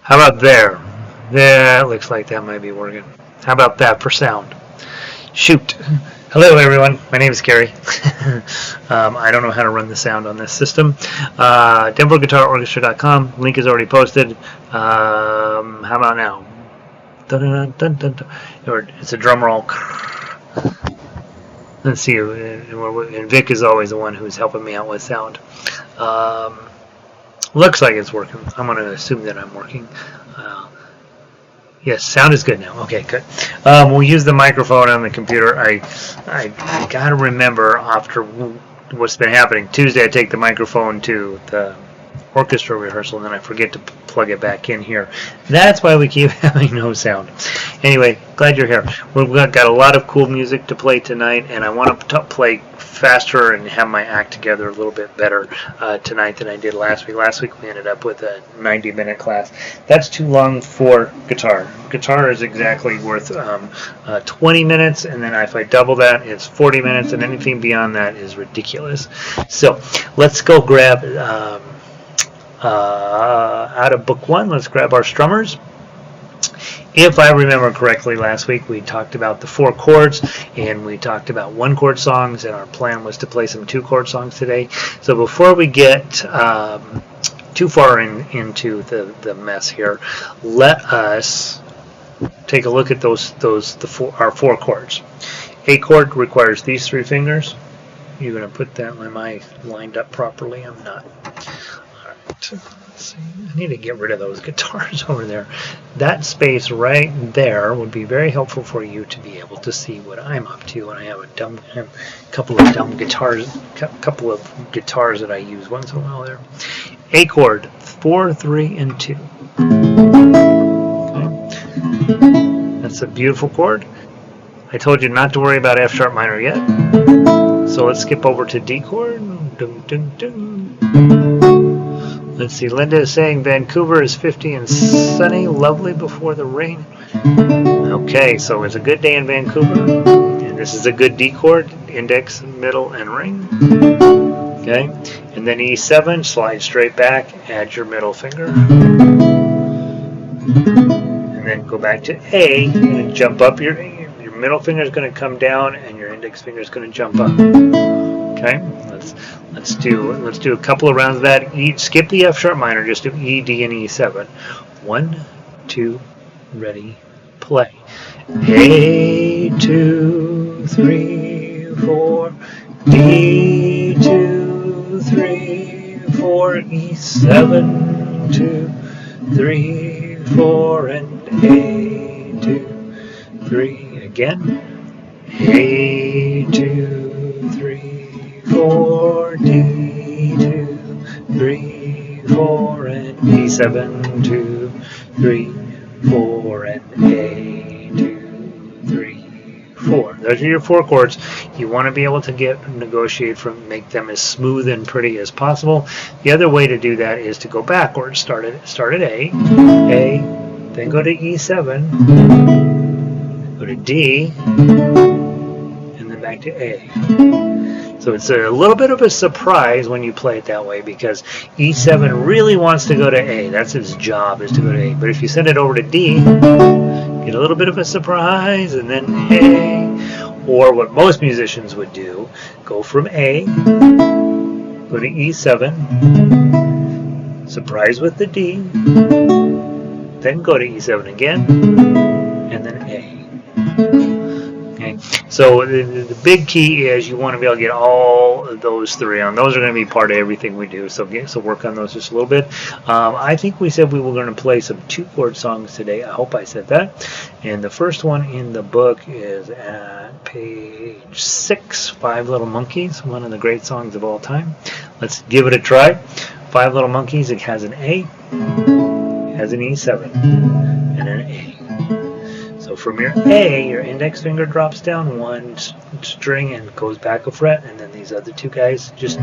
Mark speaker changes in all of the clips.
Speaker 1: How about there? That looks like that might be working. How about that for sound? Shoot. Hello everyone, my name is Gary. I don't know how to run the sound on this system. DenverGuitarOrchestra.com, link is already posted. How about now? Dun, dun, dun, dun, dun. Or it's a drum roll. Let's see, and Vic is always the one who's helping me out with sound. Looks like it's working. I'm going to assume that I'm working. Yes, sound is good now. Okay, good. We'll use the microphone on the computer. I got to remember after what's been happening. Tuesday I take the microphone to the orchestra rehearsal and then I forget to plug it back in here. That's why we keep having no sound. Anyway, glad you're here. We've got a lot of cool music to play tonight, and I want to play faster and have my act together a little bit better tonight than I did last week. Last week we ended up with a 90-minute class. That's too long for guitar. Guitar is exactly worth 20 minutes, and then if I double that, it's 40 minutes, and anything beyond that is ridiculous. So let's go grab out of book one, let's grab our strummers. If I remember correctly, last week we talked about the 4 chords, and we talked about 1-chord songs, and our plan was to play some 2-chord songs today. So before we get too far into the mess here, let us take a look at our 4 chords. A chord requires these 3 fingers. You're going to put that, am I lined up properly? I'm not. Let's see. I need to get rid of those guitars over there. That space right there would be very helpful for you to be able to see what I'm up to. And I have a couple of dumb guitars, couple of guitars that I use once in a while there. A chord, 4, 3, and 2. Okay. That's a beautiful chord. I told you not to worry about F sharp minor yet. So let's skip over to D chord. Dun, dun, dun. Let's see, Linda is saying Vancouver is 50 and sunny, lovely before the rain. Okay, so it's a good day in Vancouver. And this is a good D chord, index, middle, and ring. Okay, and then E7, slide straight back, add your middle finger. And then go back to A, you're going to jump up, your middle finger is going to come down, and your index finger is going to jump up. Okay, let's do a couple of rounds of that. Skip the F sharp minor, just do E, D, and E7. 1, 2, ready, play. A, 2, 3, 4, D, 2, 3, 4, E7, 2, 3, 4, and A, 2, 3 again. A, 2, 3, 4, D, 2, 3, 4, and E7, 2, 3, 4, and A, 2, 3, 4. Those are your 4 chords. You want to be able to negotiate make them as smooth and pretty as possible. The other way to do that is to go backwards. Start at A, then go to E7, go to D, and then back to A. So it's a little bit of a surprise when you play it that way, because E7 really wants to go to A. That's its job, is to go to A. But if you send it over to D, get a little bit of a surprise, and then A. Or what most musicians would do, go from A, go to E7, surprise with the D, then go to E7 again, and then A. Okay. So the big key is you want to be able to get all of those 3 on. Those are going to be part of everything we do. So work on those just a little bit. I think we said we were going to play some 2-chord songs today. I hope I said that. And the first one in the book is at page 6, 5 Little Monkeys, one of the great songs of all time. Let's give it a try. 5 Little Monkeys. It has an A, has an E7, and an A. So from your A, your index finger drops down 1 string and goes back a fret, and then these other 2 guys just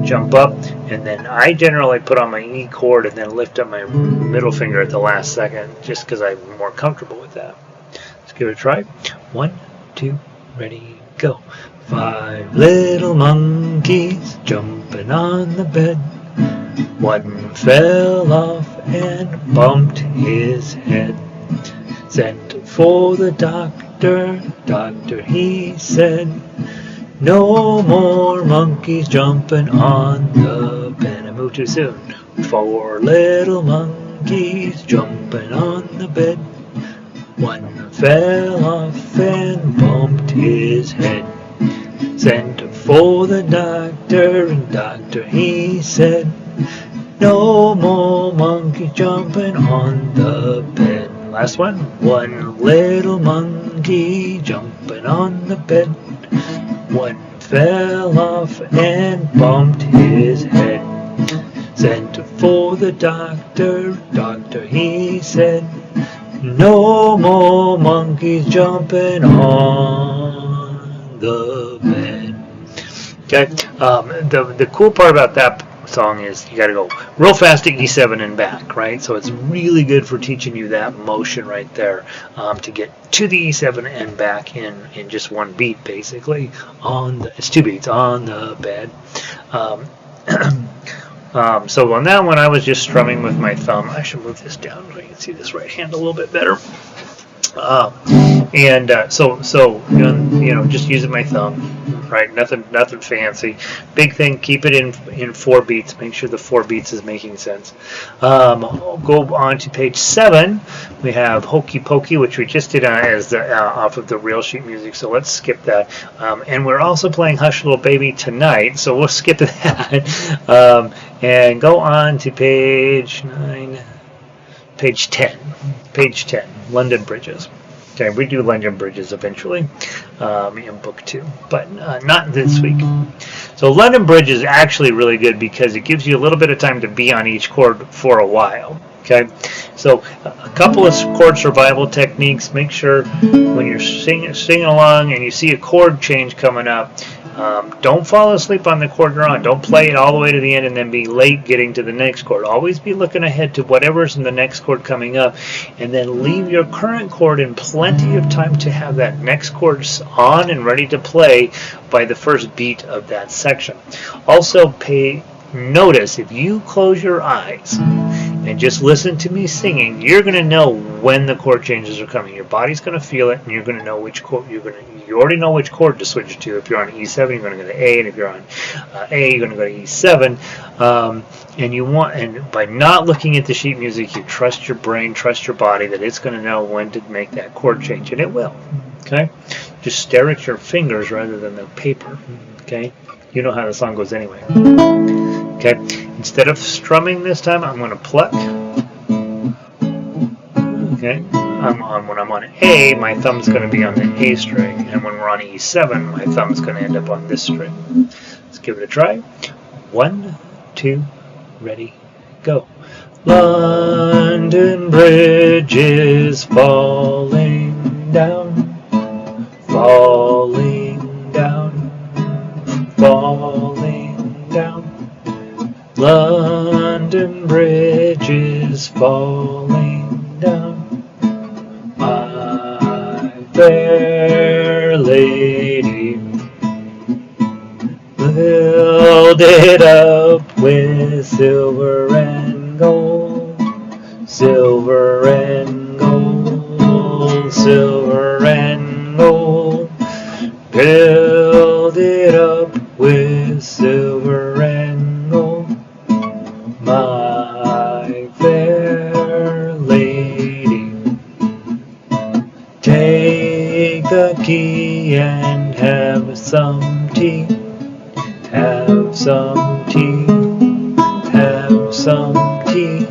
Speaker 1: jump up, and then I generally put on my E chord and then lift up my middle finger at the last second, just because I'm more comfortable with that. Let's give it a try. 1, 2, ready, go. 5 little monkeys jumping on the bed. One fell off and bumped his head. Sent for the doctor, doctor, he said, no more monkeys jumping on the bed. I moved too soon. 4 little monkeys jumping on the bed. One fell off and bumped his head. Sent for the doctor, and doctor, he said, no more monkeys jumping on the bed. Last one. One little monkey jumping on the bed. One fell off and bumped his head. Sent for the doctor, doctor, he said, no more monkeys jumping on the bed. Okay, the cool part about that song is you got to go real fast to E7 and back, right? So it's really good for teaching you that motion right there, to get to the E7 and back in just one beat, basically. It's 2 beats on the bed. So on that one, I was just strumming with my thumb. I should move this down so you can see this right hand a little bit better. So just using my thumb, right? Nothing fancy. Big thing, keep it in 4 beats. Make sure the 4 beats is making sense. I'll go on to page 7. We have Hokey Pokey, which we just did off of the real sheet music. So let's skip that. And we're also playing Hush Little Baby tonight, so we'll skip that. And go on to page 9. Page 10. Page 10. London Bridges. Okay, we do London Bridges eventually in book 2, but not this week. So London Bridge is actually really good because it gives you a little bit of time to be on each chord for a while. Okay, so a couple of chord survival techniques. Make sure when you're singing along and you see a chord change coming up, don't fall asleep on the chord you're on. Don't play it all the way to the end and then be late getting to the next chord. Always be looking ahead to whatever's in the next chord coming up, and then leave your current chord in plenty of time to have that next chord on and ready to play by the first beat of that section. Also notice if you close your eyes and just listen to me singing, you're going to know when the chord changes are coming. Your body's going to feel it, and you're going to know which chord you already know which chord to switch to. If you're on E7, you're going to go to A, and if you're on A, you're going to go to E7. And by not looking at the sheet music, you trust your brain, trust your body that it's going to know when to make that chord change, and it will. Okay, just stare at your fingers rather than the paper. Okay, you know how the song goes anyway. Okay, instead of strumming this time, I'm going to pluck. Okay, when I'm on A, my thumb's going to be on the A string, and when we're on E7, my thumb's going to end up on this string. Let's give it a try. 1, 2, ready, go. London Bridge is falling down, falling down, falling down. London Bridge is falling down, my fair lady. Build it up with silver and gold, silver and gold, silver and gold. Build it up with silver and gold, my fair lady. Take the key and have some tea, have some tea, have some tea.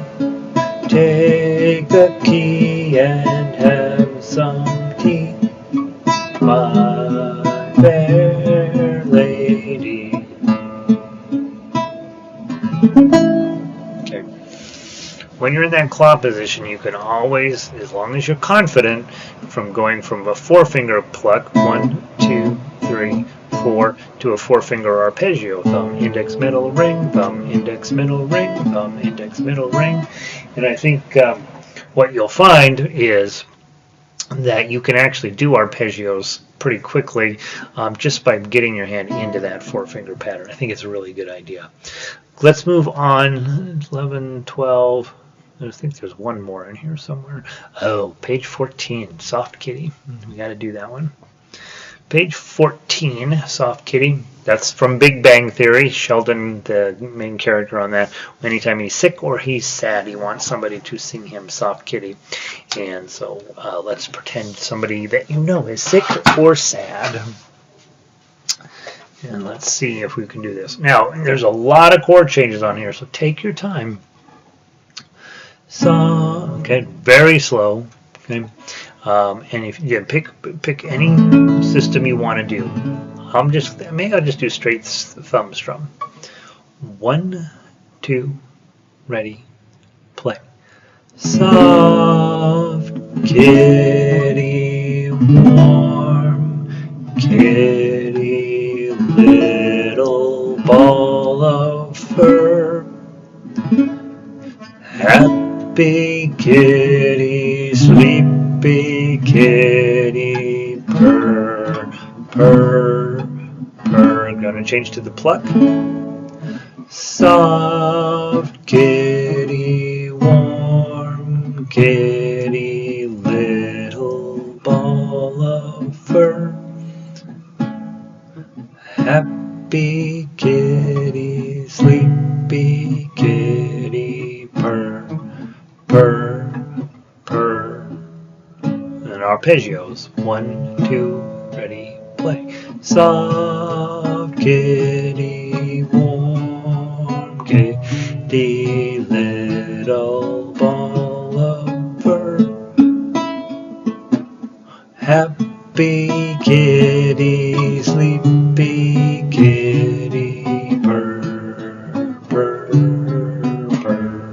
Speaker 1: Take the key and have some tea, my fair lady. Okay. When you're in that claw position, you can always, as long as you're confident, from going from a 4-finger pluck, 1, 2, 3, 4, to a 4-finger arpeggio, thumb, index, middle, ring, thumb, index, middle, ring, thumb, index, middle, ring. And I think what you'll find is that you can actually do arpeggios pretty quickly just by getting your hand into that 4-finger pattern. I think it's a really good idea. Let's move on. 11, 12. I think there's one more in here somewhere. Oh, page 14, Soft Kitty. We got to do that one. Page 14, Soft Kitty. That's from Big Bang Theory. Sheldon, the main character on that, anytime he's sick or he's sad, he wants somebody to sing him Soft Kitty. And so let's pretend somebody that you know is sick or sad. And let's see if we can do this. Now, there's a lot of chord changes on here, so take your time. So, okay, very slow. Okay, and if you pick any system you want to do, I'll just do straight thumb strum. 1, 2, ready, play. Soft kitty, warm kitty, little ball of fur. Happy kitty, sleepy kitty, purr, purr, purr. I'm going to change to the pluck. Soft kitty, warm kitty, little ball of fur. Happy kitty, sleepy kitty, purr, purr, purr. And arpeggios. 1, 2, ready, play. Soft kitty, warm kitty, little ball of fur. Happy kitty, sleepy kitty, purr, purr, purr.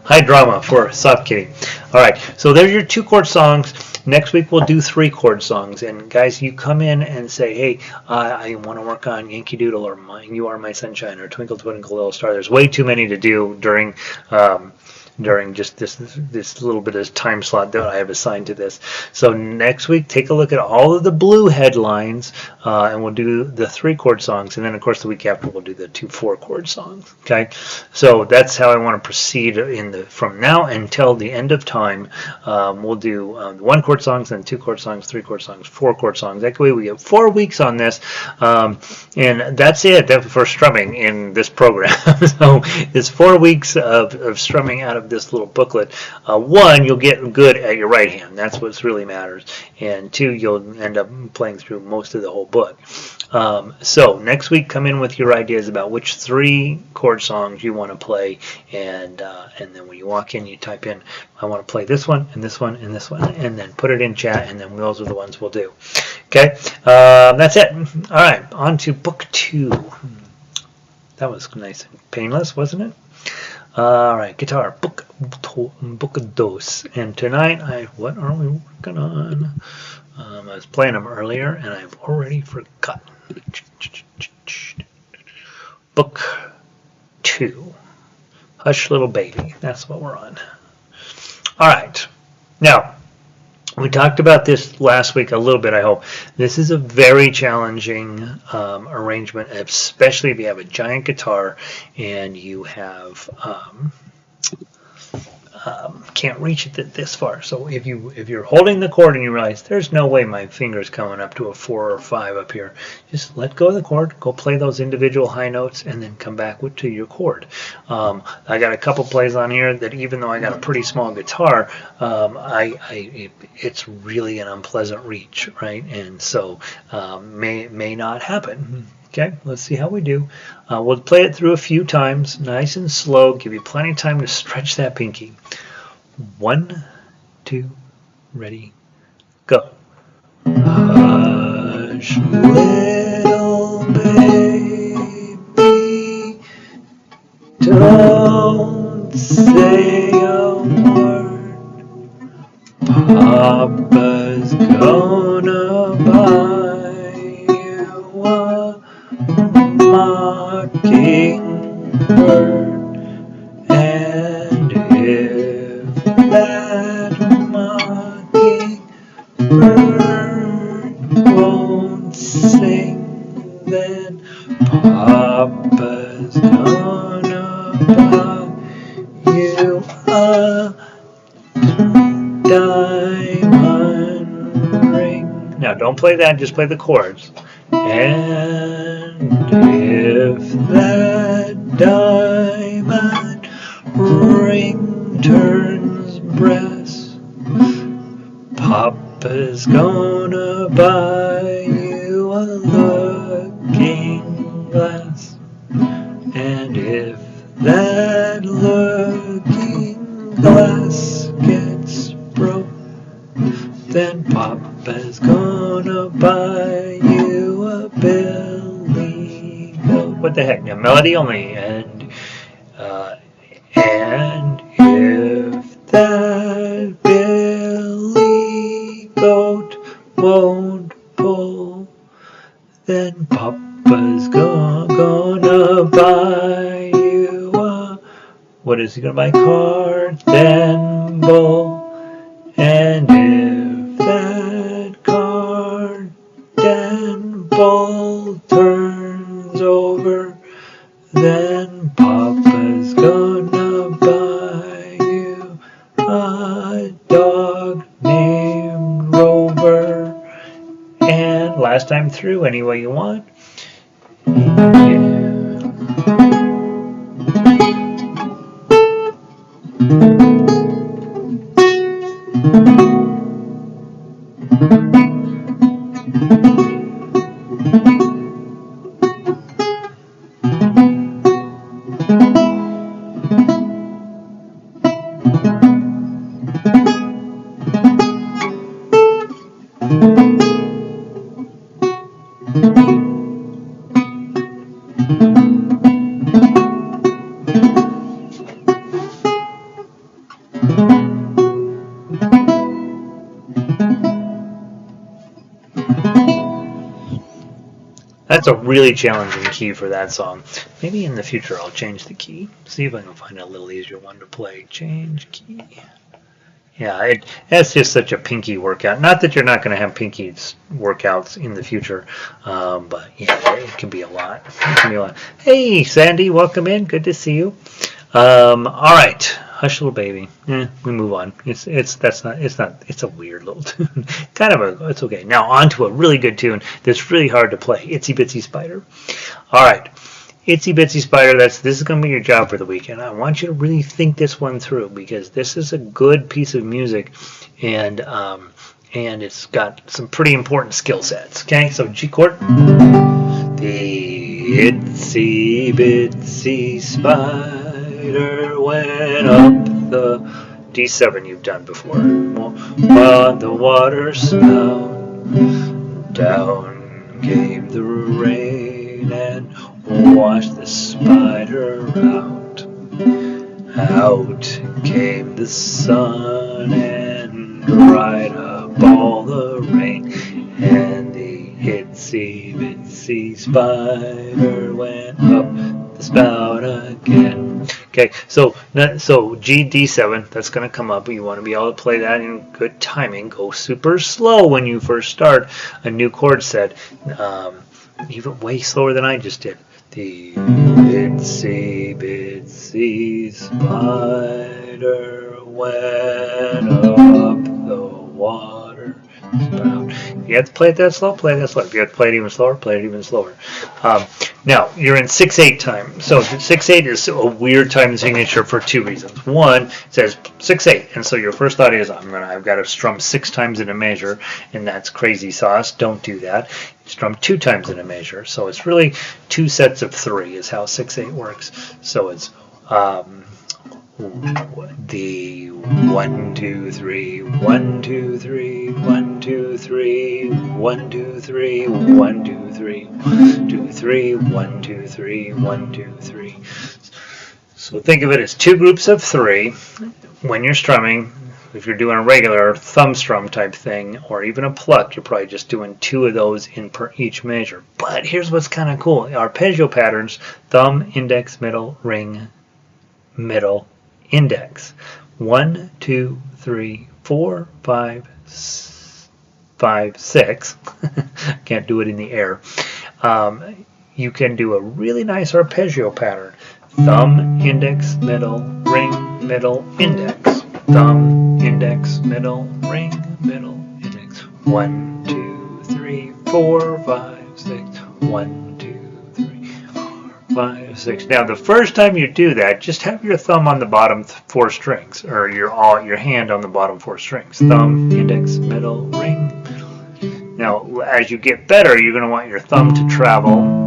Speaker 1: High drama for Soft Kitty. All right, so there's your 2 chord songs. Next week we'll do 3 chord songs. And guys, you come in and say, hey, I want to work on Yankee Doodle or You Are My Sunshine or Twinkle Twinkle Little Star. There's way too many to do during just this little bit of time slot that I have assigned to this. So next week, take a look at all of the blue headlines, and we'll do the 3 chord songs, and then of course the week after we'll do the 2 4 chord songs. Okay, so that's how I want to proceed from now until the end of time. We'll do 1 chord songs, then 2 chord songs, 3 chord songs, 4 chord songs. That way we have 4 weeks on this, and that's it for strumming in this program. So it's 4 weeks of strumming out of this little booklet. 1, you'll get good at your right hand. That's what really matters. And 2, you'll end up playing through most of the whole book. So next week, come in with your ideas about which 3 chord songs you want to play, and then when you walk in, you type in, I want to play this one, and this one, and this one, and then put it in chat, and then those are the ones we'll do. Okay, that's it. All right, on to book 2. That was nice and painless, wasn't it? All right, guitar, book dos. And tonight, what are we working on? I was playing them earlier, and I've already forgotten. Book 2, Hush Little Baby. That's what we're on. All right. Now, we talked about this last week a little bit, I hope. This is a very challenging arrangement, especially if you have a giant guitar and you have can't reach it this far. So if you're holding the chord and you realize there's no way my finger's coming up to a 4 or 5 up here, just let go of the chord, go play those individual high notes, and then come back to your chord. I got a couple plays on here that even though I got a pretty small guitar, it's really an unpleasant reach, right? And so may not happen. Okay, let's see how we do. We'll play it through a few times, nice and slow, give you plenty of time to stretch that pinky. 1, 2, ready, go. Hush, little baby, don't say a word. Papa's gonna buy you a mockingbird, and if that mockingbird won't sing, then Papa's gonna buy you a diamond ring. Now don't play that, just play the chords. And if that diamond ring turns brass, Papa's gonna buy you a looking glass. And if that looking glass gets broke, then Papa's gonna buy you a billy goat. What the heck? Now melody only. And if that billy goat won't pull, then Papa's gonna buy you a, what is he gonna buy? Card then bull. And if that card then bull turns over, then Papa's gonna buy you a dog named Rover. And last time through, any way you want. Yeah. That's a really challenging key for that song. Maybe in the future I'll change the key. See if I can find a little easier one to play. Change key. Yeah, that's just such a pinky workout. Not that you're not going to have pinky workouts in the future, but yeah, it can be a lot. It can be a lot. Hey, Sandy, welcome in. Good to see you. All right, Hush Little Baby. We move on. It's a weird little tune. It's okay. Now on to a really good tune that's really hard to play. Itsy Bitsy Spider. All right. Itsy Bitsy Spider, this is going to be your job for the weekend. I want you to really think this one through because this is a good piece of music and it's got some pretty important skill sets. Okay, so G chord. The itsy bitsy spider went up the D7 you've done before. On the water spout, down came the rain and washed the spider out. Out came the sun and dried up all the rain. And the itsy bitsy spider went up the spout again. Okay, so G D7, that's going to come up. You want to be able to play that in good timing. Go super slow when you first start a new chord set, even way slower than I just did. The itsy bitsy spider went up the water spout. If you have to play it that slow, play it that slow. If you have to play it even slower, play it even slower. Now, you're in 6/8 time. So 6/8 is a weird time signature for two reasons. One, it says 6/8, and so your first thought is, I've got to strum 6 times in a measure, and that's crazy sauce. Don't do that. Strum 2 times in a measure. So it's really 2 sets of 3 is how 6/8 works. So it's the 1 2 3 1 2 3 1 2 3 1 2 3 1 2 3 2 3 1 2 3 1 2 3. So think of it as 2 groups of 3 when you're strumming. If you're doing a regular thumb strum type thing or even a pluck, you're probably just doing 2 of those in per each measure. But here's what's kind of cool. Arpeggio patterns: thumb, index, middle, ring, middle, index. 1 2 3 4 5 6. Can't do it in the air. you can do a really nice arpeggio pattern. Thumb, index, middle, ring, middle, index. Thumb, index, middle, ring, middle, index. 1, 2, 3, 4, 5, 6. 1, 2, 3, 4, 5, 6. Now the first time you do that, just have your thumb on the bottom 4 strings, or your hand on the bottom 4 strings. Thumb, index, middle, ring, middle. Now as you get better, you're going to want your thumb to travel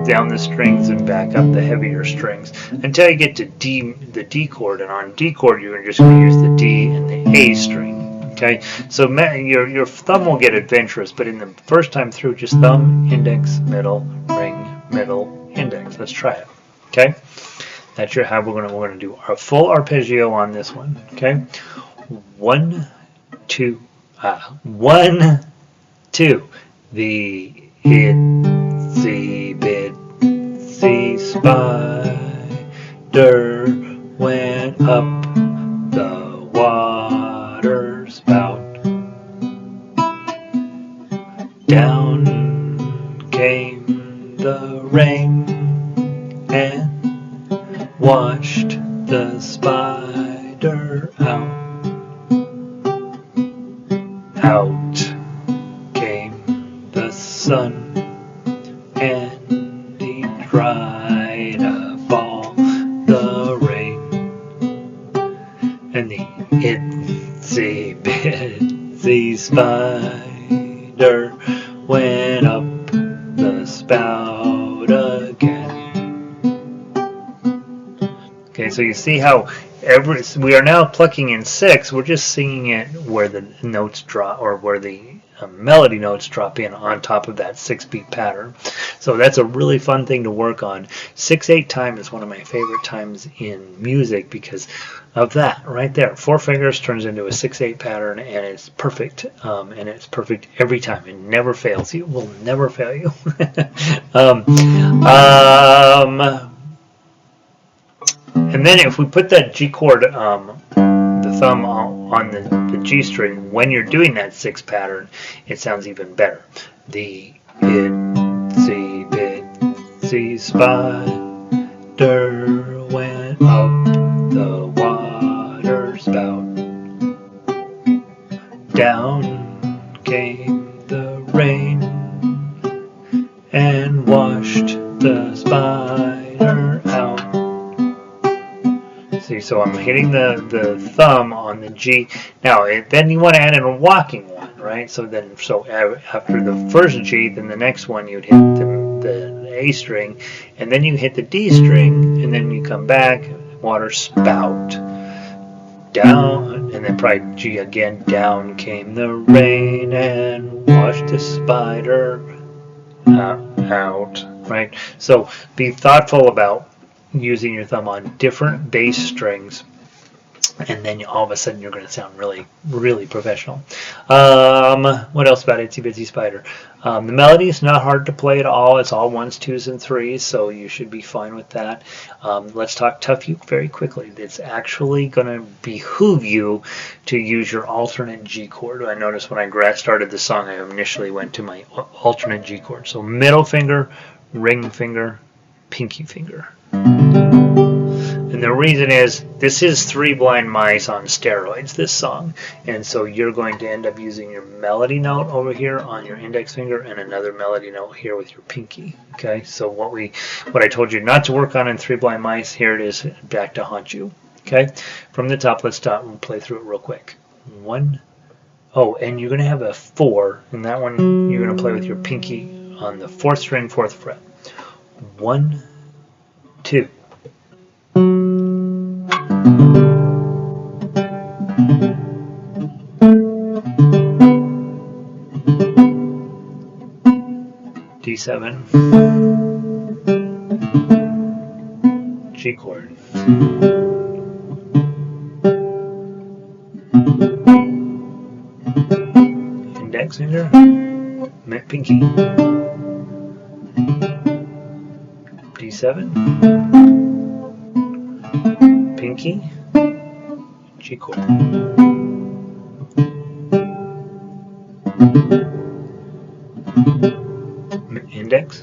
Speaker 1: down the strings and back up the heavier strings until you get to D, the D chord, and on D chord you're just going to use the D and the A string. Okay, so your thumb will get adventurous, but in the first time through, just thumb, index, middle, ring, middle, index. Let's try it. Okay, that's your how we're gonna do our full arpeggio on this one. Okay, 1, 2, 1, 2. The Itsy bitsy spider went up the water spout. Down came the rain and washed the spider out. Out came the sun and he dried up all the rain. And the itsy bitsy spider went up the spout again. Okay, so you see how we are now plucking in 6. We're just singing it where the notes drop, or where the melody notes drop in on top of that 6-beat pattern. So that's a really fun thing to work on. 6/8 time is one of my favorite times in music because of that right there. 4 fingers turns into a 6/8 pattern, and it's perfect. And it's perfect every time. It never fails. It will never fail you. And then if we put that G chord, the thumb on the G string, when you're doing that 6 pattern, it sounds even better. The itsy bitsy spider went up the water spout. Down came the rain and washed the spider out. See, so I'm hitting the thumb on the G. Now, then you want to add in a walking one, right? So after the first G, then the next one you'd hit the A string, and then you hit the D string, and then you come back, water spout, down, and then probably G again. Down came the rain and washed the spider out, right? So be thoughtful about using your thumb on different bass strings, and then all of a sudden you're going to sound really, really professional. What else about Itsy Bitsy Spider? The melody is not hard to play at all. It's all 1s, 2s, and 3s, so you should be fine with that. Let's talk Tough Uke very quickly. It's actually going to behoove you to use your alternate G chord. I noticed when I started the song, I initially went to my alternate G chord. So middle finger, ring finger, pinky finger. And the reason is, this is 3 Blind Mice on steroids, this song, and so you're going to end up using your melody note over here on your index finger and another melody note here with your pinky. Okay, so what I told you not to work on in 3 Blind Mice, here it is back to haunt you. Okay, from the top, let's stop and play through it real quick. 1, oh, and you're going to have a 4, and that one you're going to play with your pinky on the 4th string, 4th fret. 1, 2. D7, G chord, index finger, pinky, D7, pinky, G chord. Index,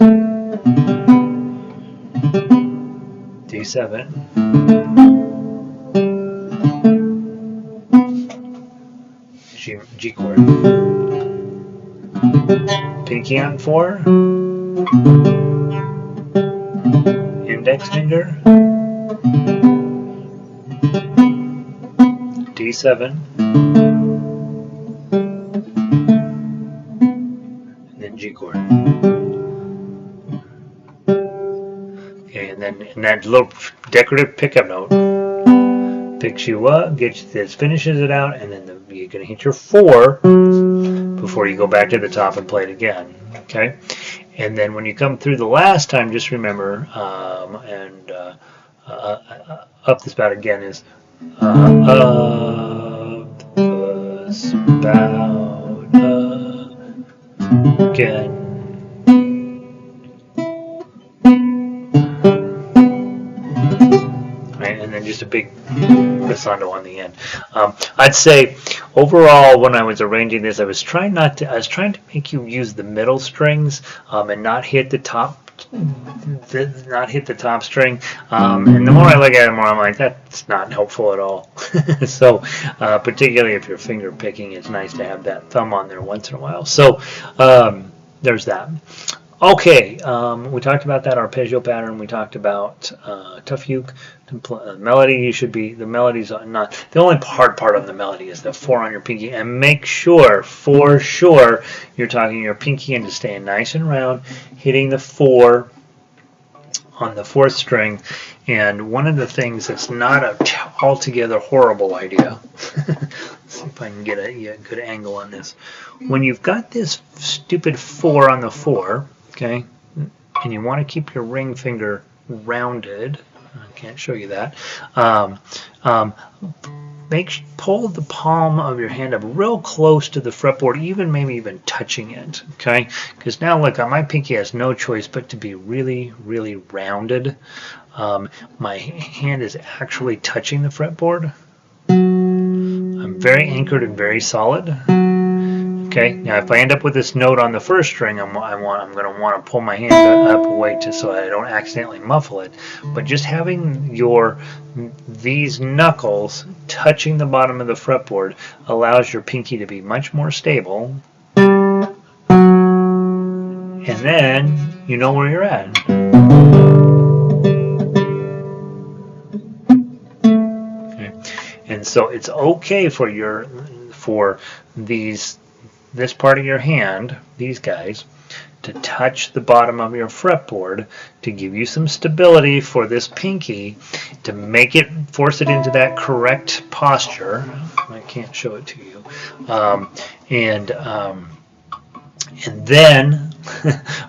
Speaker 1: D7, G chord, pinky on 4, index finger, D7, and then G chord. Okay, and then in that little decorative pickup note picks you up, finishes it out, and then you're going to hit your 4 before you go back to the top and play it again. Okay, and then when you come through the last time, just remember, up the spout again is up the spout again. Right, and then just a big glissando on the end. I'd say overall, when I was arranging this, I was trying to make you use the middle strings and not hit the top. String, and the more I look at it, the more I'm like, that's not helpful at all. So, particularly if you're finger picking, it's nice to have that thumb on there once in a while. So, there's that. Okay, we talked about that arpeggio pattern. We talked about tough uke. Melody, the melody's not, the only hard part of the melody is the 4 on your pinky, and make sure, for sure, you're tucking your pinky into staying nice and round, hitting the 4 on the 4th string. And one of the things that's not an altogether horrible idea, let's see if I can get a good angle on this. When you've got this stupid 4 on the 4, okay, and you want to keep your ring finger rounded, I can't show you that, pull the palm of your hand up real close to the fretboard, maybe even touching it, okay? Because now look, my pinky has no choice but to be really, really rounded. My hand is actually touching the fretboard. I'm very anchored and very solid. Okay, now if I end up with this note on the 1st string, I'm going to want to pull my hand up away so I don't accidentally muffle it. But just having these knuckles touching the bottom of the fretboard allows your pinky to be much more stable. And then you know where you're at. Okay. And so it's okay for this part of your hand, these guys, to touch the bottom of your fretboard to give you some stability for this pinky to force it into that correct posture. I can't show it to you. And then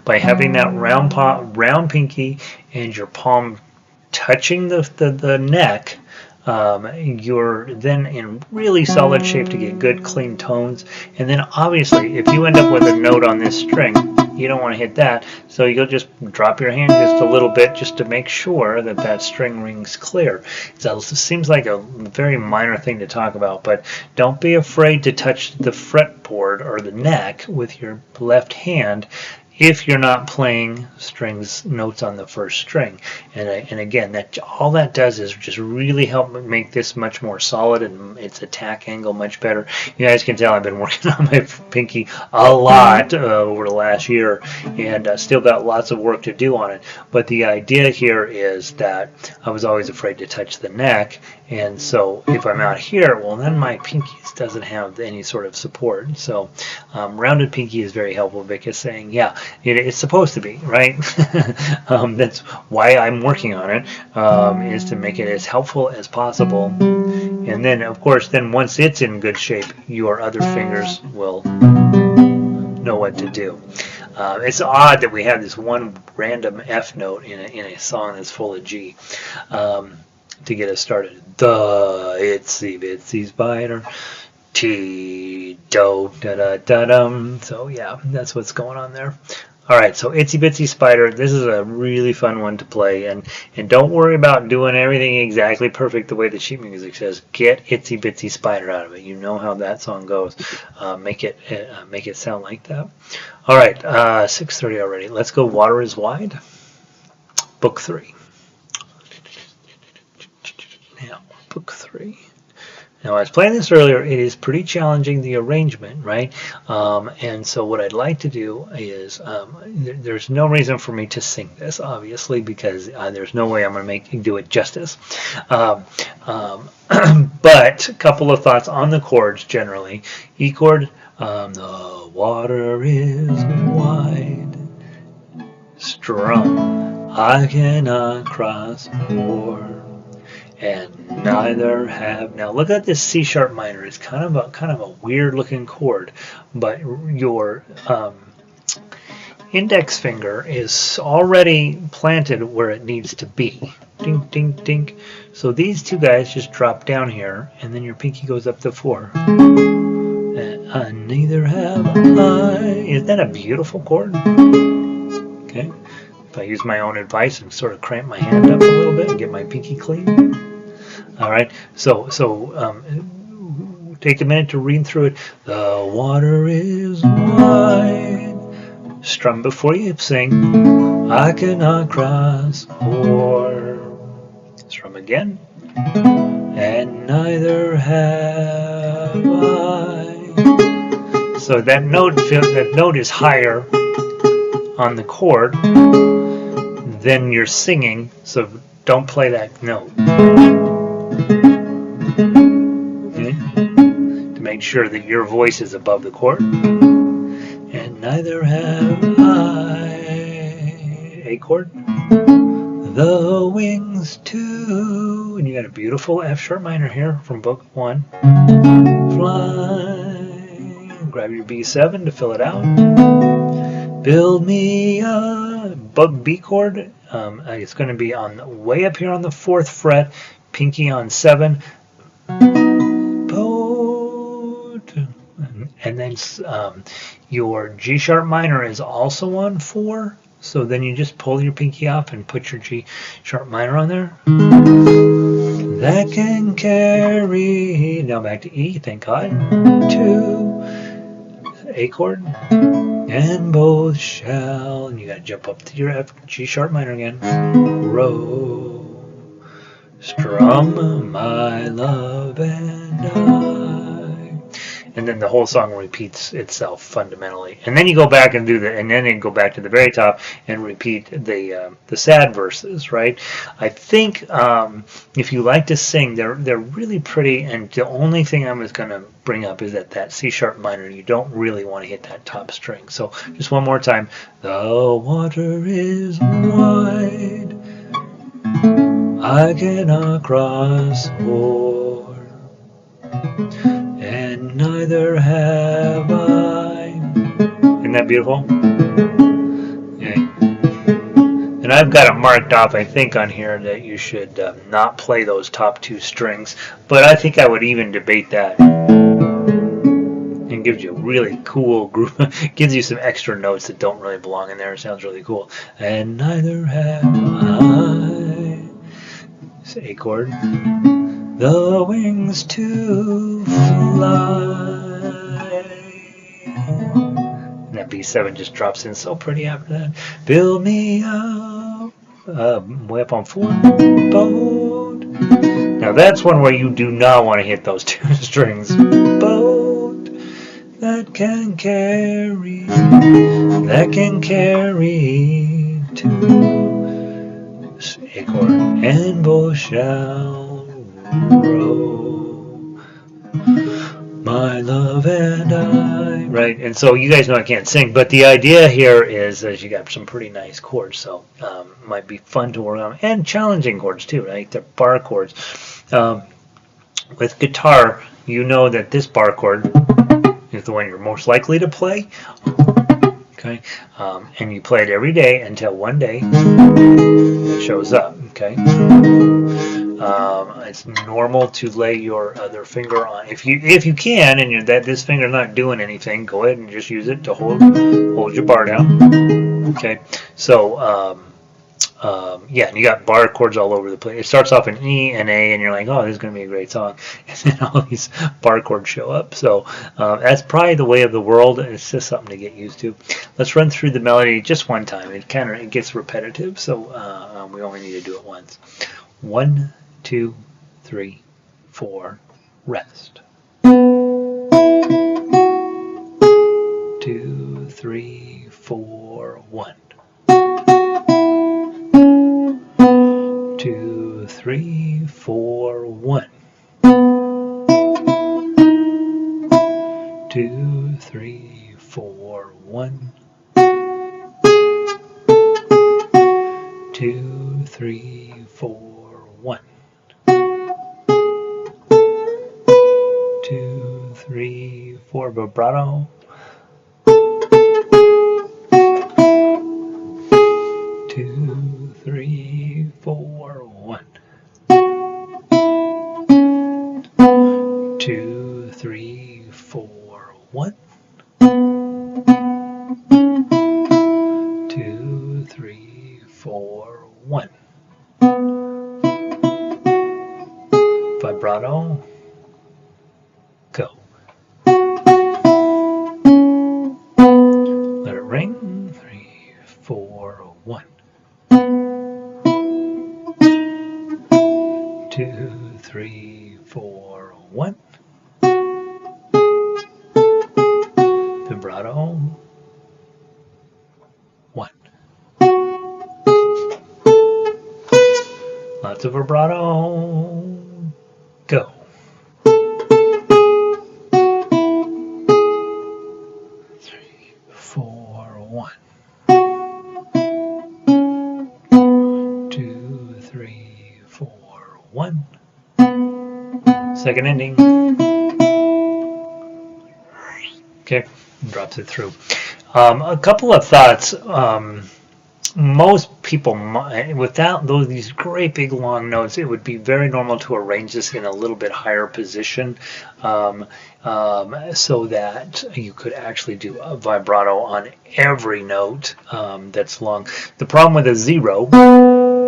Speaker 1: by having that round pinky and your palm touching the neck, you're then in really solid shape to get good clean tones. And then obviously if you end up with a note on this string, you don't want to hit that, so you'll just drop your hand just a little bit just to make sure that that string rings clear. So it seems like a very minor thing to talk about, but don't be afraid to touch the fretboard or the neck with your left hand if you're not playing notes on the 1st string. And again, all that does is just really help make this much more solid and its attack angle much better. You guys can tell I've been working on my pinky a lot over the last year, and still got lots of work to do on it. But the idea here is that I was always afraid to touch the neck, and so if I'm out here, well, then my pinky doesn't have any sort of support. So rounded pinky is very helpful because saying, yeah, it's supposed to be, right? That's why I'm working on it, is to make it as helpful as possible. And then, of course, once it's in good shape, your other fingers will know what to do. It's odd that we have this one random F note in a song that's full of G to get us started. The itsy bitsy spider, T do da da da dum. So yeah, that's what's going on there. Alright, so Itsy Bitsy Spider, this is a really fun one to play, and don't worry about doing everything exactly perfect the way the sheet music says. Get Itsy Bitsy Spider out of it. You know how that song goes. Make it sound like that. Alright, 6:30 already. Let's go Water is Wide, Book 3. Now, book 3. Now, I was playing this earlier. It is pretty challenging, the arrangement, right? And so what I'd like to do is, there's no reason for me to sing this, obviously, because there's no way I'm going to do it justice. But a couple of thoughts on the chords generally. E chord, the water is wide. Strum, I cannot cross o'er. And neither have. Now look at this C sharp minor. It's kind of a weird looking chord, but your index finger is already planted where it needs to be. Dink, dink, dink. So these two guys just drop down here, and then your pinky goes up to 4. And neither have I. Isn't that a beautiful chord? Okay. If I use my own advice and sort of cramp my hand up a little bit and get my pinky clean. All right, so take a minute to read through it. The water is wide. Strum before you sing. I cannot cross o'er. Strum again. And neither have I. So that note is higher on the chord than you're singing, so don't play that note. Okay? To make sure that your voice is above the chord. And neither have I. A chord. The wings too. And you got a beautiful F sharp minor here from book 1. Fly. Grab your B7 to fill it out. Build me a book B chord. It's going to be on way up here on the 4th fret, pinky on 7. And then your G sharp minor is also on 4. So then you just pull your pinky off and put your G sharp minor on there. That can carry. Now back to E, thank God. 2. A chord. And both shall. And you got to jump up to your F, G sharp minor again. Row. Strum, my love and I. And then the whole song repeats itself fundamentally. And then you go back and do and then you go back to the very top and repeat the sad verses, right? I think if you like to sing, they're really pretty. And the only thing I was going to bring up is that C sharp minor. You don't really want to hit that top string. So just one more time. The water is wide. I cannot cross o'er. And neither have I. Isn't that beautiful? Okay. And I've got it marked off, I think, on here that you should not play those top 2 strings. But I think I would even debate that. And gives you a really cool group. Gives you some extra notes that don't really belong in there. It sounds really cool. And neither have I. It's A chord. The wings to fly. And that B7 just drops in so pretty after that. Build me up, way up on 4. Boat. Now that's one where you do not want to hit those 2 strings. Boat that can carry 2. A chord. And both shall row, my love and I. Right, and so you guys know I can't sing, but the idea here is that you got some pretty nice chords, so might be fun to work on, and challenging chords too, right? They're bar chords. With guitar, you know that this bar chord is the one you're most likely to play. Okay, and you play it every day until one day it shows up. Okay, it's normal to lay your other finger on if you can, and this finger's not doing anything. Go ahead and just use it to hold your bar down. Okay, so yeah, and you got bar chords all over the place. It starts off in E and A, and you're like, oh, this is going to be a great song. And then all these bar chords show up. So that's probably the way of the world. It's just something to get used to. Let's run through the melody just one time. It gets repetitive, so we only need to do it once. 1, 2, 3, 4, rest. 2, 3, 4, 1. 2, 3, 4, 1. 2, 3, 4, 1. 2, 3, 4, 1. 2, 3, 4, vibrato. 2, 3, 4, 1. 2, 3, 4, 1. 2, 3, 4, 1. Vibrato. Go. Let it ring. 3, 4, 1. 2, 3, 4, 1. Vibrato. 1. Lots of vibrato. Go. 3, 4, 1. 2, 3, 4, 1. Second ending. Okay, drops it through. A couple of thoughts. Most people, without these great big long notes, it would be very normal to arrange this in a little bit higher position, so that you could actually do a vibrato on every note that's long. The problem with a 0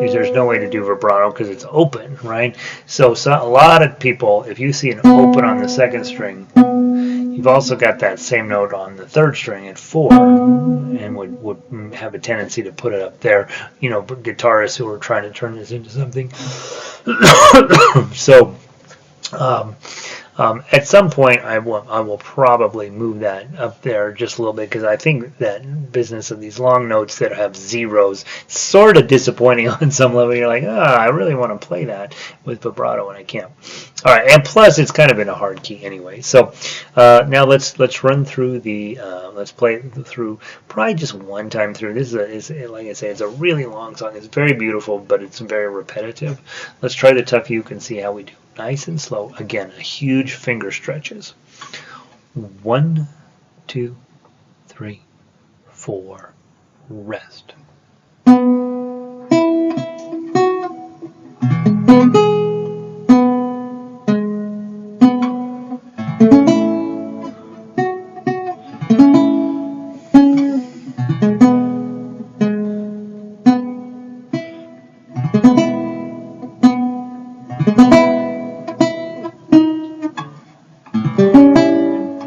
Speaker 1: is there's no way to do vibrato because it's open, right? So a lot of people, if you see an open on the second string, you've also got that same note on the third string at 4, and would have a tendency to put it up there. You know, guitarists who are trying to turn this into something. So at some point, I will probably move that up there just a little bit, because I think that business of these long notes that have zeros sort of disappointing on some level. You're like, I really want to play that with vibrato, and I can't. All right, and plus it's kind of in a hard key anyway. So now let's run through the let's play it through probably just one time through. This is like I say, it's a really long song. It's very beautiful, but it's very repetitive. Let's try the tough uke and see how we do. Nice and slow. Again, huge finger stretches. 1, 2, 3, 4, rest.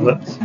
Speaker 1: Whoops.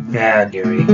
Speaker 1: Yeah, dearie.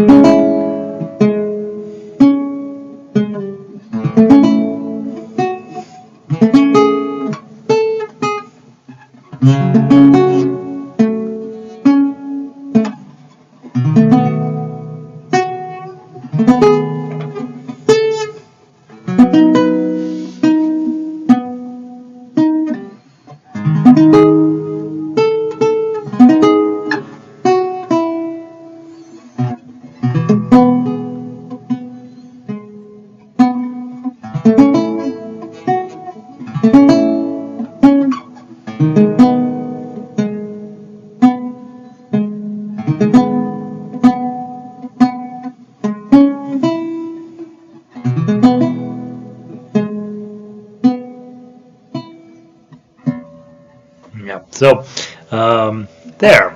Speaker 1: So there,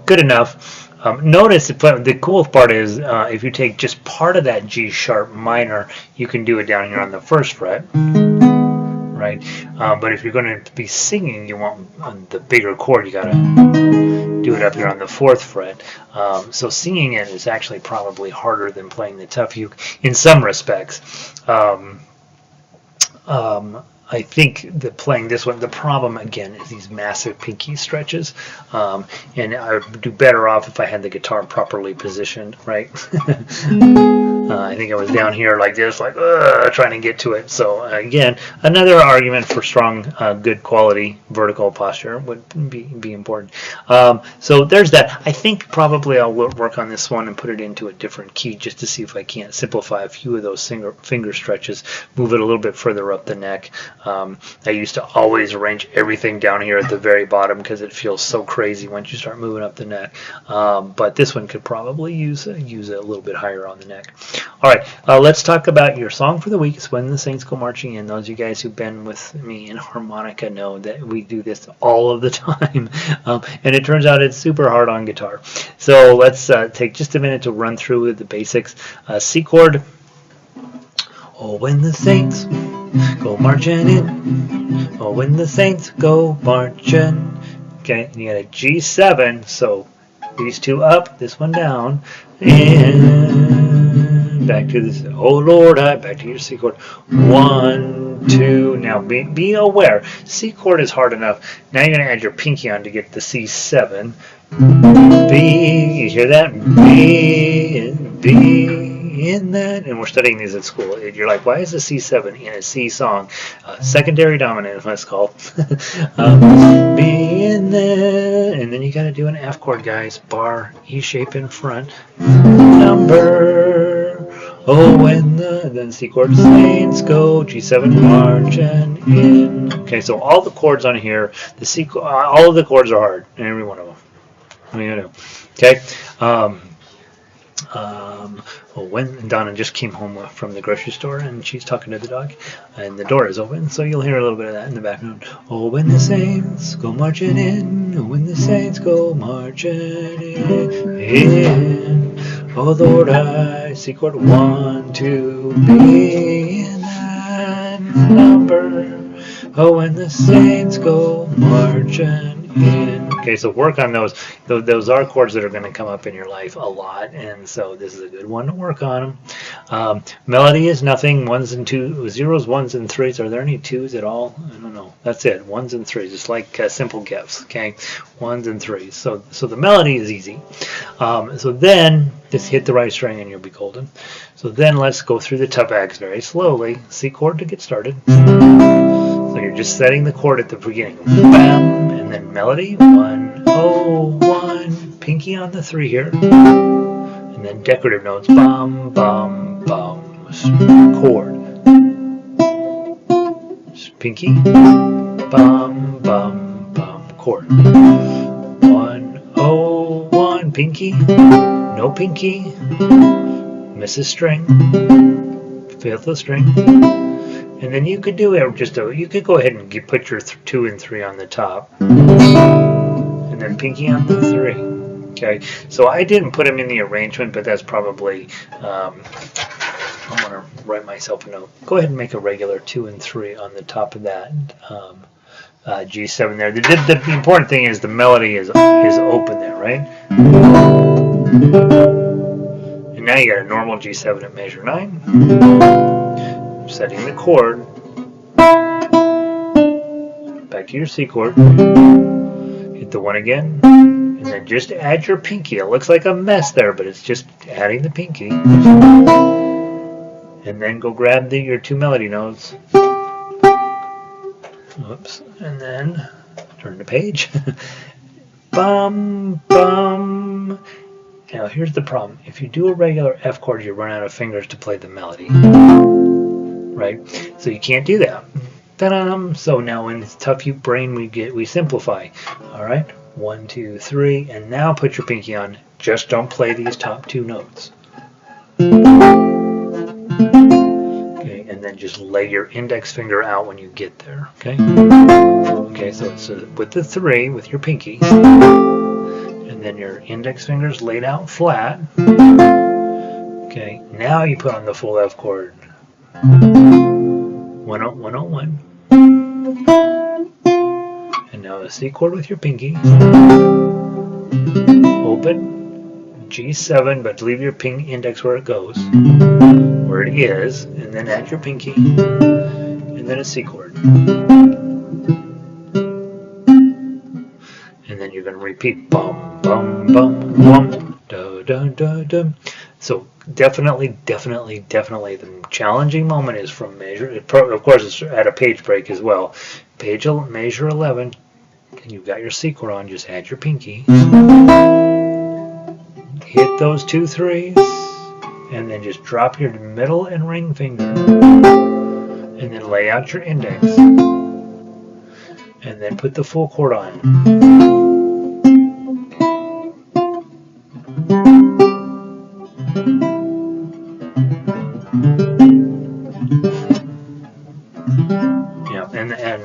Speaker 1: good enough. Notice the cool part is if you take just part of that G sharp minor, you can do it down here on the 1st fret, right? But if you're going to be singing, you want on the bigger chord, you gotta do it up here on the 4th fret. So singing it is actually probably harder than playing the tough uke in some respects. I think that playing this one, the problem again is these massive pinky stretches, and I would do better off if I had the guitar properly positioned, right? I think I was down here like this, like trying to get to it. So again, another argument for strong, good quality vertical posture would be important. So there's that. I think probably I'll work on this one and put it into a different key just to see if I can't simplify a few of those finger stretches, move it a little bit further up the neck. I used to always arrange everything down here at the very bottom because it feels so crazy once you start moving up the neck. But this one could probably use it a little bit higher on the neck. All right, let's talk about your song for the week. It's When the Saints Go Marching In. Those of you guys who've been with me in harmonica know that we do this all of the time, and it turns out it's super hard on guitar. So let's take just a minute to run through the basics. C chord. Oh, when the saints go marching in. Oh, when the saints go marching. Okay, and you got a G7, so these two up, this one down, and back to this. Oh Lord, back to your C chord. 1, 2. Now be aware, C chord is hard enough. Now you're going to add your pinky on to get the C7. B, you hear that? B in that, and we're studying these at school. You're like, why is a C7 in a C song? Secondary dominant is what it's called. B in there, and then you got to do an F chord, guys. Bar, E shape in front, number. Oh, when then C chord, saints go, G7 marching in. Okay, so all the chords on here, the C, all of the chords are hard, every one of them. What are you gonna do? Okay. Well, when Donna just came home from the grocery store and she's talking to the dog and the door is open, so you'll hear a little bit of that in the background. Oh, when the saints go marching in, oh, when the saints go marching in, oh Lord, I C chord 1, 2, B in that number. Oh, when the saints go marching in. Okay, so work on those. Those are chords that are going to come up in your life a lot, and so this is a good one to work on them. Melody is nothing. 1s and 2s, 0s, 1s, and 3s. Are there any 2s at all? I don't know. That's it. 1s and 3s. It's like simple gifts. Okay, 1s and 3s. So the melody is easy. So then just hit the right string and you'll be golden. So then let's go through the tough acts very slowly. C chord to get started. So you're just setting the chord at the beginning. Bam, and then melody. 1, oh, 1. Pinky on the 3 here. And then decorative notes. Bum, bum, bum. Chord. Pinky. Bum, bum, bum. Chord. 1, oh, 1. Pinky. No pinky. Misses string. 5th of string. And then you could do it you could go ahead and put your 2 and 3 on the top. And then pinky on the 3. Okay, so I didn't put them in the arrangement, but that's probably, I'm going to write myself a note. Go ahead and make a regular 2 and 3 on the top of that G7 there. The important thing is the melody is open there, right? And now you got a normal G7 at measure 9. Setting the chord. Back to your C chord. Hit the 1 again. And then just add your pinky. It looks like a mess there, but it's just adding the pinky. And then go grab your 2 melody notes. Oops. And then turn the page. Bum, bum. Now here's the problem. If you do a regular F chord, you run out of fingers to play the melody. Right? So you can't do that. Ta-da! So now in this tough uke brain we simplify. All right, 1, 2, 3, and now put your pinky on. Just don't play these top 2 notes. Okay, and then just lay your index finger out when you get there. Okay. Okay, so it's with the 3 with your pinky, and then your index finger's laid out flat. Okay, now you put on the full F chord. 101. And now the C chord with your pinky. Open. G7, but leave your index where it goes, where it is, and then add your pinky, and then a C chord. And then you're going to repeat bum, bum, bum, bum, da, da, da, da. So definitely the challenging moment is from measure. Of course, it's at a page break as well. Measure 11, and you've got your C chord on. Just add your pinky, hit those 2 3s, and then just drop your middle and ring finger, and then lay out your index, and then put the full chord on. Yeah, and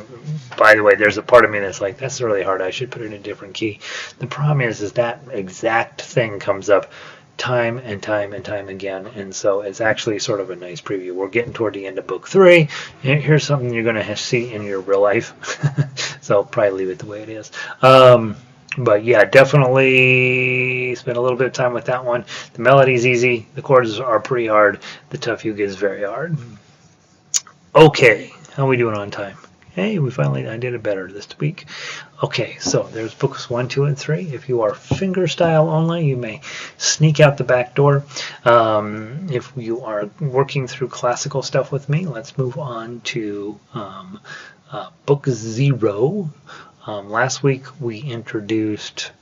Speaker 1: by the way, there's a part of me that's like, that's really hard. I should put it in a different key. The problem is that exact thing comes up time and time again, and so it's actually sort of a nice preview. We're getting toward the end of book 3, and here's something you're going to see in your real life. So I'll probably leave it the way it is. But yeah, definitely spend a little bit of time with that one. The melody's easy. The chords are pretty hard. The tough uke is very hard. Okay, how are we doing on time? Hey, I did it better this week. Okay, so there's books 1, 2, and 3. If you are fingerstyle only, you may sneak out the back door. If you are working through classical stuff with me, let's move on to book 0. Last week we introduced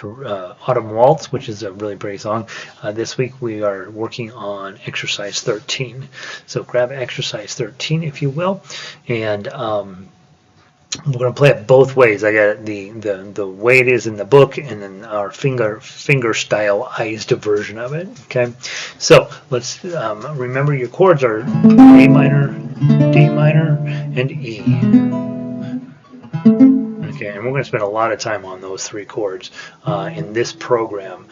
Speaker 1: Autumn Waltz, which is a really pretty song. This week we are working on exercise 13. So grab exercise 13, if you will, and we're going to play it both ways. I got the way it is in the book, and then our finger stylized version of it. Okay, so let's remember your chords are A minor, D minor, and E. Okay, and we're going to spend a lot of time on those 3 chords in this program,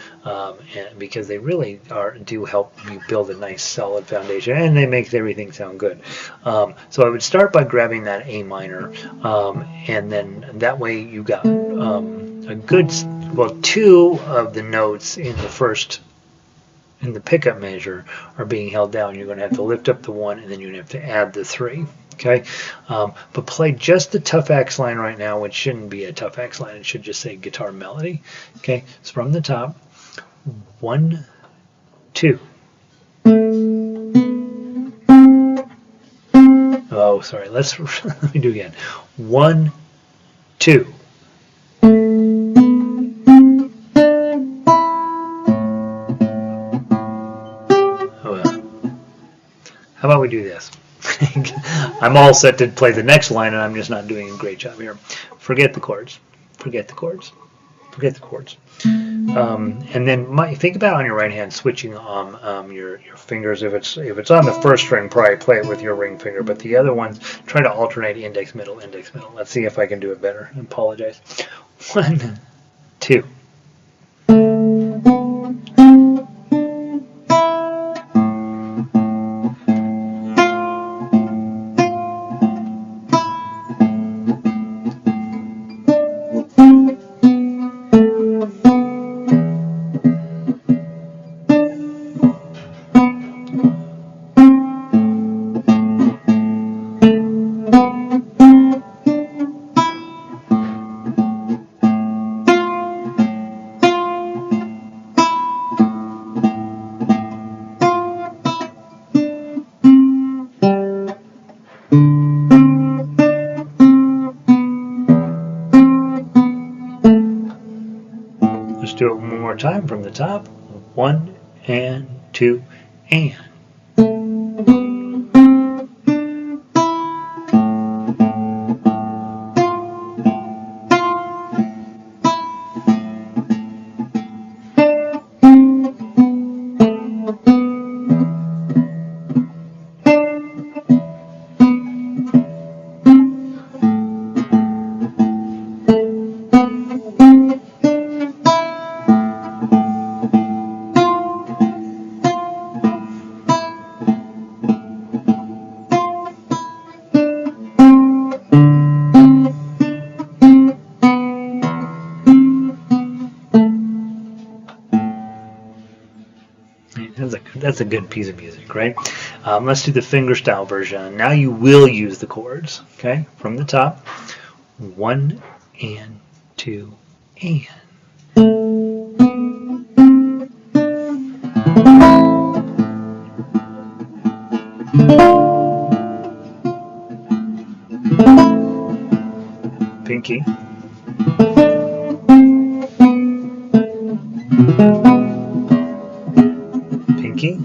Speaker 1: because they really do help you build a nice solid foundation, and they make everything sound good. So I would start by grabbing that A minor, and then that way you got a good, 2 of the notes in the pickup measure are being held down. You're going to have to lift up the 1, and then you're going to have to add the 3. Okay, but play just the tough X line right now, which shouldn't be a tough X line. It should just say guitar melody. Okay, so from the top, 1, 2. Oh, sorry. Let me do it again. 1, 2. Oh, well. How about we do this? I'm all set to play the next line, and I'm just not doing a great job here. Forget the chords. Forget the chords. Forget the chords. And then think about on your right hand switching your fingers. If it's on the first string, probably play it with your ring finger. But the other ones, try to alternate index middle, index middle. Let's see if I can do it better. I apologize. 1, 2. Do it one more time from the top. 1 and 2 and. that's a good piece of music, right? Let's do the fingerstyle version. Now you will use the chords, okay? From the top, 1 and 2 and. Pinky. Pinky.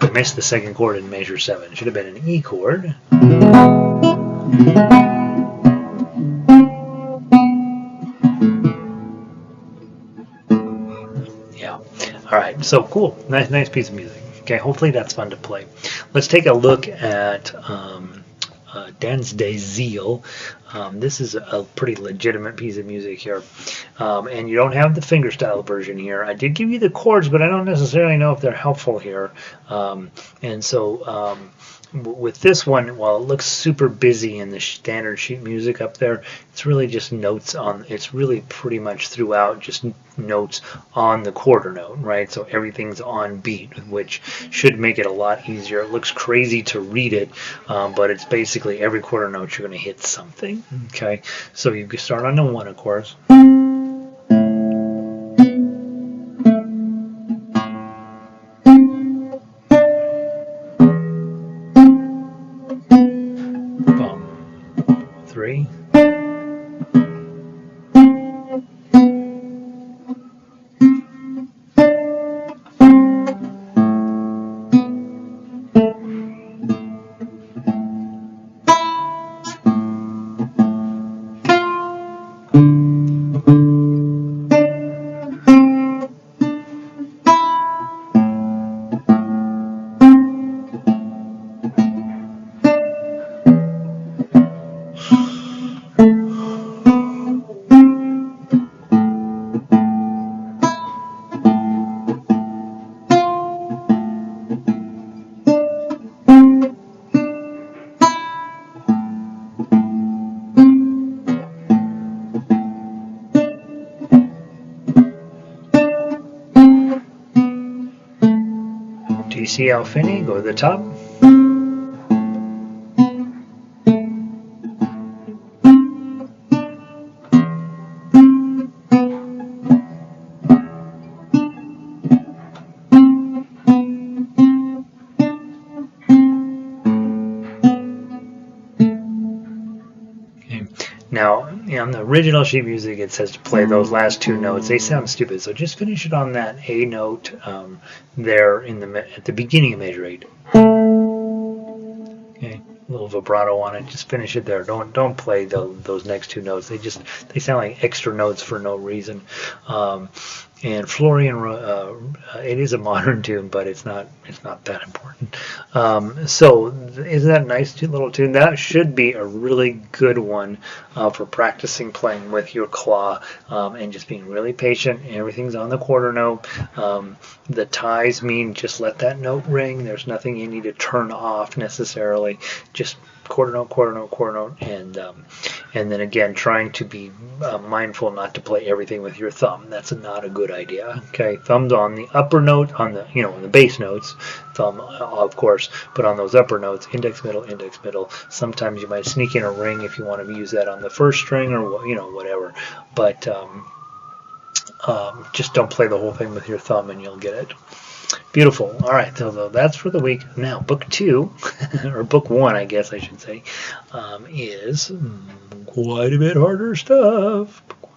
Speaker 1: I missed the second chord in measure 7. It should have been an E chord. Yeah. All right. So cool. Nice piece of music. Okay. Hopefully that's fun to play. Let's take a look at Dance des Îles. This is a pretty legitimate piece of music here, and you don't have the fingerstyle version here. I did give you the chords, but I don't necessarily know if they're helpful here, and so with this one, while it looks super busy in the standard sheet music up there, it's really just notes on, it's really pretty much throughout just notes on the quarter note, right? So everything's on beat, which should make it a lot easier. It looks crazy to read it, but it's basically every quarter note you're going to hit something, okay? So you can start on the 1, of course. Do you see how Finney? Go to the top. Now, on the original sheet music, it says to play those last 2 notes. They sound stupid, so just finish it on that A note there at the beginning of measure 8. Okay, a little vibrato on it. Just finish it there. Don't play those next 2 notes. They sound like extra notes for no reason. And Florian, it is a modern tune, but it's not that important. So isn't that a nice little tune? That should be a really good one for practicing playing with your claw and just being really patient. Everything's on the quarter note. The ties mean just let that note ring. There's nothing you need to turn off necessarily. Just quarter note, quarter note, quarter note, and then again trying to be mindful not to play everything with your thumb. That's not a good idea. Okay, thumb's on the upper note, on the on the bass notes, thumb of course, but on those upper notes, index, middle, index, middle. Sometimes you might sneak in a ring if you want to use that on the first string or whatever, but just don't play the whole thing with your thumb and you'll get it. Beautiful. All right, so that's for the week. Now, book 2, or book 1, I guess I should say, is quite a bit harder stuff. Book 1.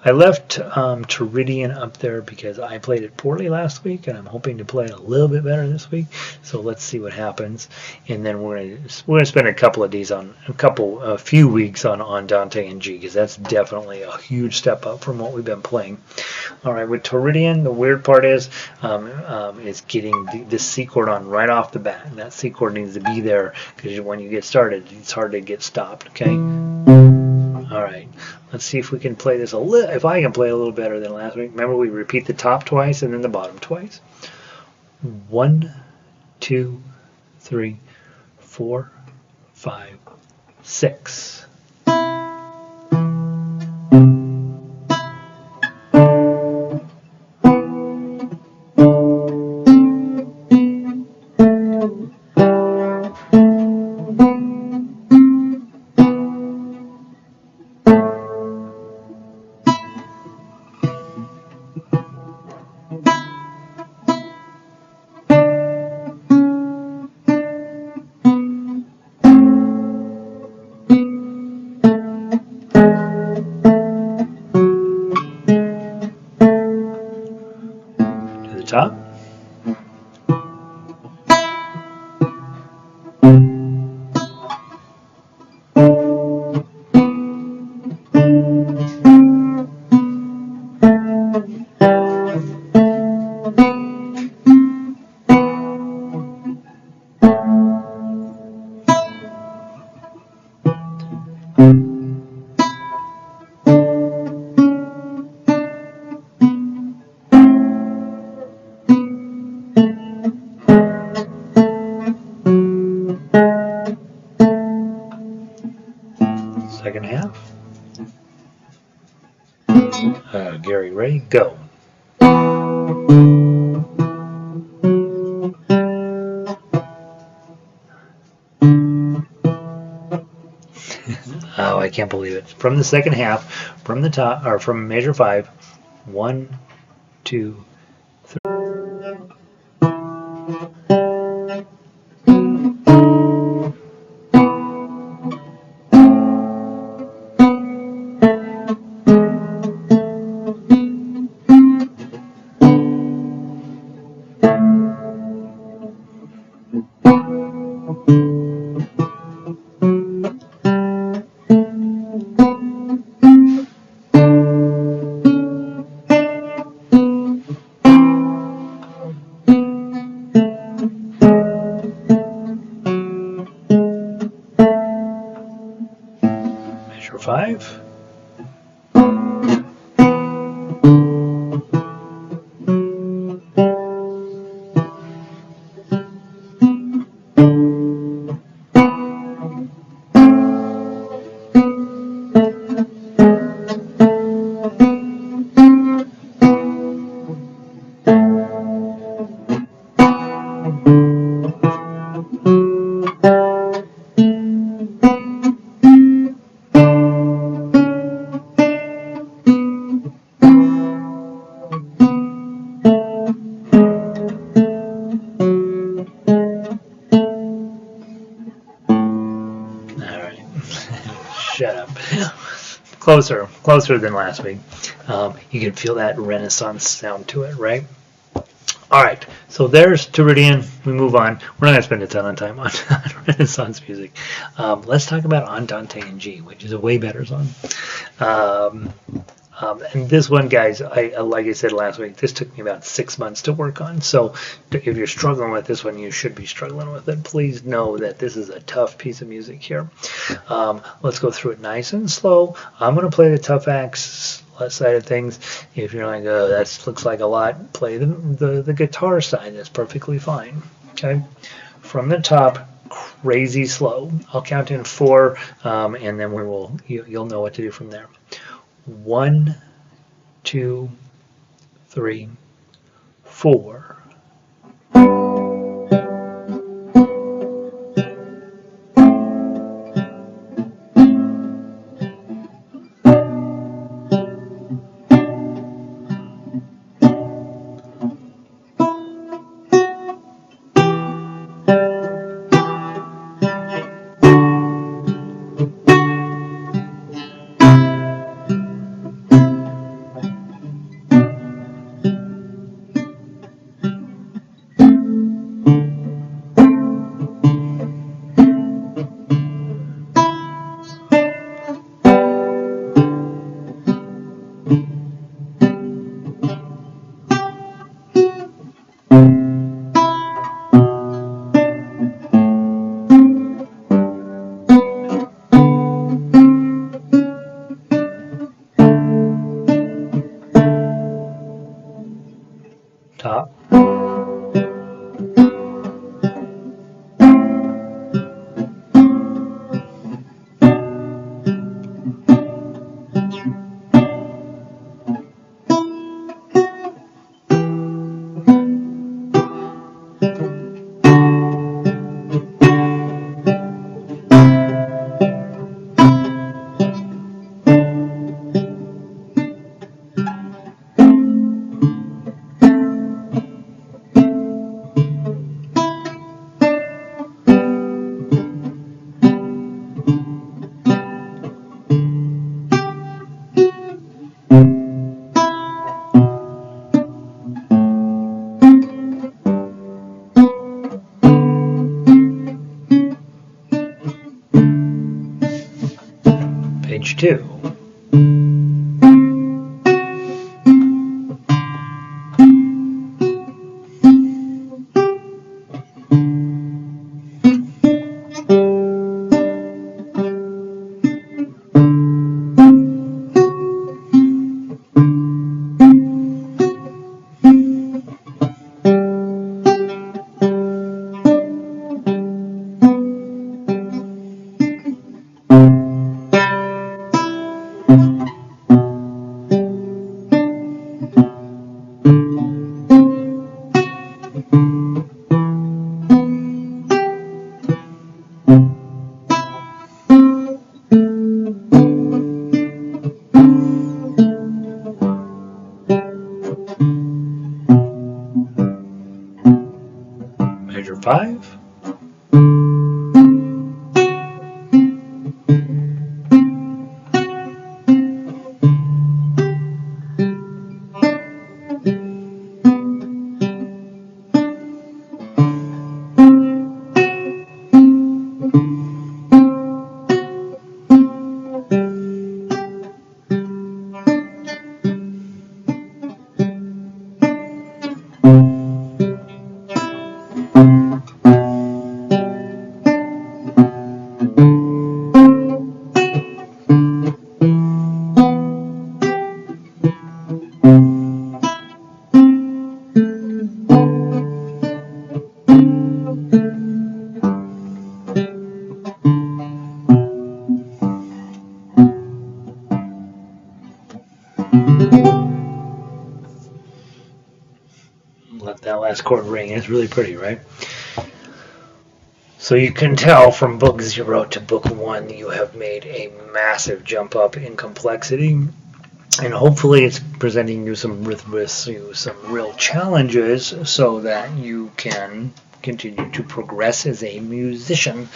Speaker 1: I left Tourdion up there because I played it poorly last week, and I'm hoping to play it a little bit better this week. So let's see what happens, and then we're gonna spend a couple of days on a few weeks on Andante and G, because that's definitely a huge step up from what we've been playing. All right, with Tourdion, the weird part is getting this C chord on right off the bat, and that C chord needs to be there because when you get started, it's hard to get stopped. Okay. All right, let's see if we can play this a little. If I can play a little better than last week. Remember, we repeat the top twice and then the bottom twice. 1, 2, 3, 4, 5, 6. Top. Second half. Gary, ready? Go. Oh, I can't believe it. From the second half, from the top, or from measure 5, 1, 2, 3. Measure 5. Shut up. Closer than last week. You can feel that Renaissance sound to it, right? All right, so there's Tourdion. We move on. We're not going to spend a ton of time on Renaissance music. Let's talk about Andante in G, which is a way better song. And this one, guys, like I said last week, this took me about 6 months to work on. So if you're struggling with this one, you should be struggling with it. Please know that this is a tough piece of music here. Let's go through it nice and slow. I'm going to play the tough acts side of things. If you're like, oh, that looks like a lot, play the guitar side. That's perfectly fine. Okay, from the top, crazy slow. I'll count in 4, and then you'll know what to do from there. 1, 2, 3, 4. page 2. Measure 5. Let that last chord ring. It's really pretty, right? So you can tell from book 0 to book 1 you have made a massive jump up in complexity, and hopefully it's presenting you some real challenges so that you can continue to progress as a musician.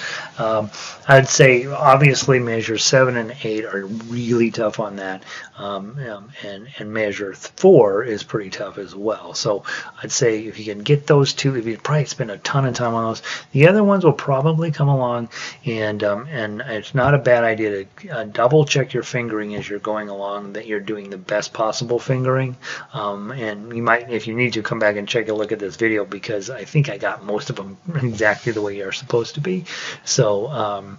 Speaker 1: I'd say obviously measure 7 and 8 are really tough on that, and measure 4 is pretty tough as well. So I'd say if you can get those two, if you probably spend a ton of time on those, the other ones will probably come along, and it's not a bad idea to double check your fingering as you're going along, that you're doing the best possible fingering, and you might, if you need to, come back and take a look at this video, because I think I got most of them exactly the way you're supposed to be. So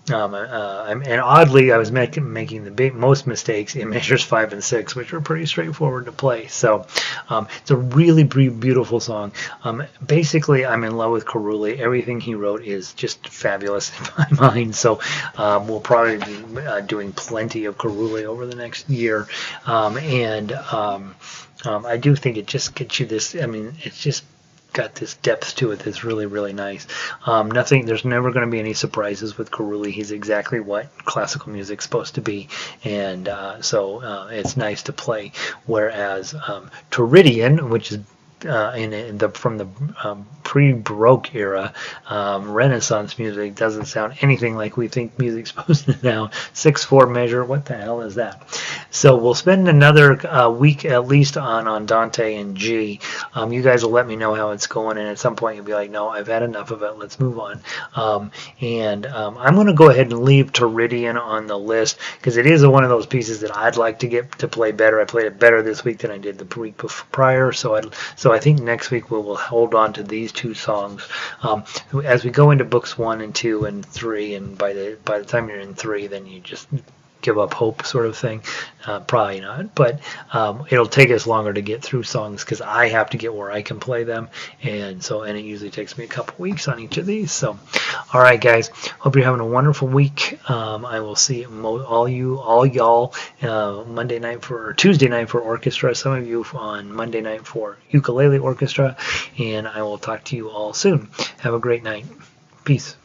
Speaker 1: and oddly, I was making the most mistakes in measures 5 and 6, which were pretty straightforward to play. So it's a really beautiful song. Basically, I'm in love with Carulli. Everything he wrote is just fabulous in my mind. So we'll probably be doing plenty of Carulli over the next year. I do think it just gets you this. I mean, it's just got this depth to it that's really, really nice. There's never going to be any surprises with Carulli. He's exactly what classical music's supposed to be, and so it's nice to play. Whereas Tourdion, which is from the pre-Baroque era, Renaissance music doesn't sound anything like we think music's supposed to now. 6/4 measure, what the hell is that? So we'll spend another week at least on Andante and G. You guys will let me know how it's going, and at some point you'll be like, no, I've had enough of it, let's move on. I'm going to go ahead and leave Tourdion on the list, because it is one of those pieces that I'd like to get to play better. I played it better this week than I did the week prior, so I think next week we will hold on to these two songs. As we go into books 1 and 2 and 3, and by the time you're in 3, then you just give up hope, sort of thing. Probably not, but it'll take us longer to get through songs, because I have to get where I can play them, and it usually takes me a couple weeks on each of these. So all right, guys, hope you're having a wonderful week. I will see all y'all Monday night Tuesday night for orchestra, some of you on Monday night for ukulele orchestra, and I will talk to you all soon. Have a great night. Peace.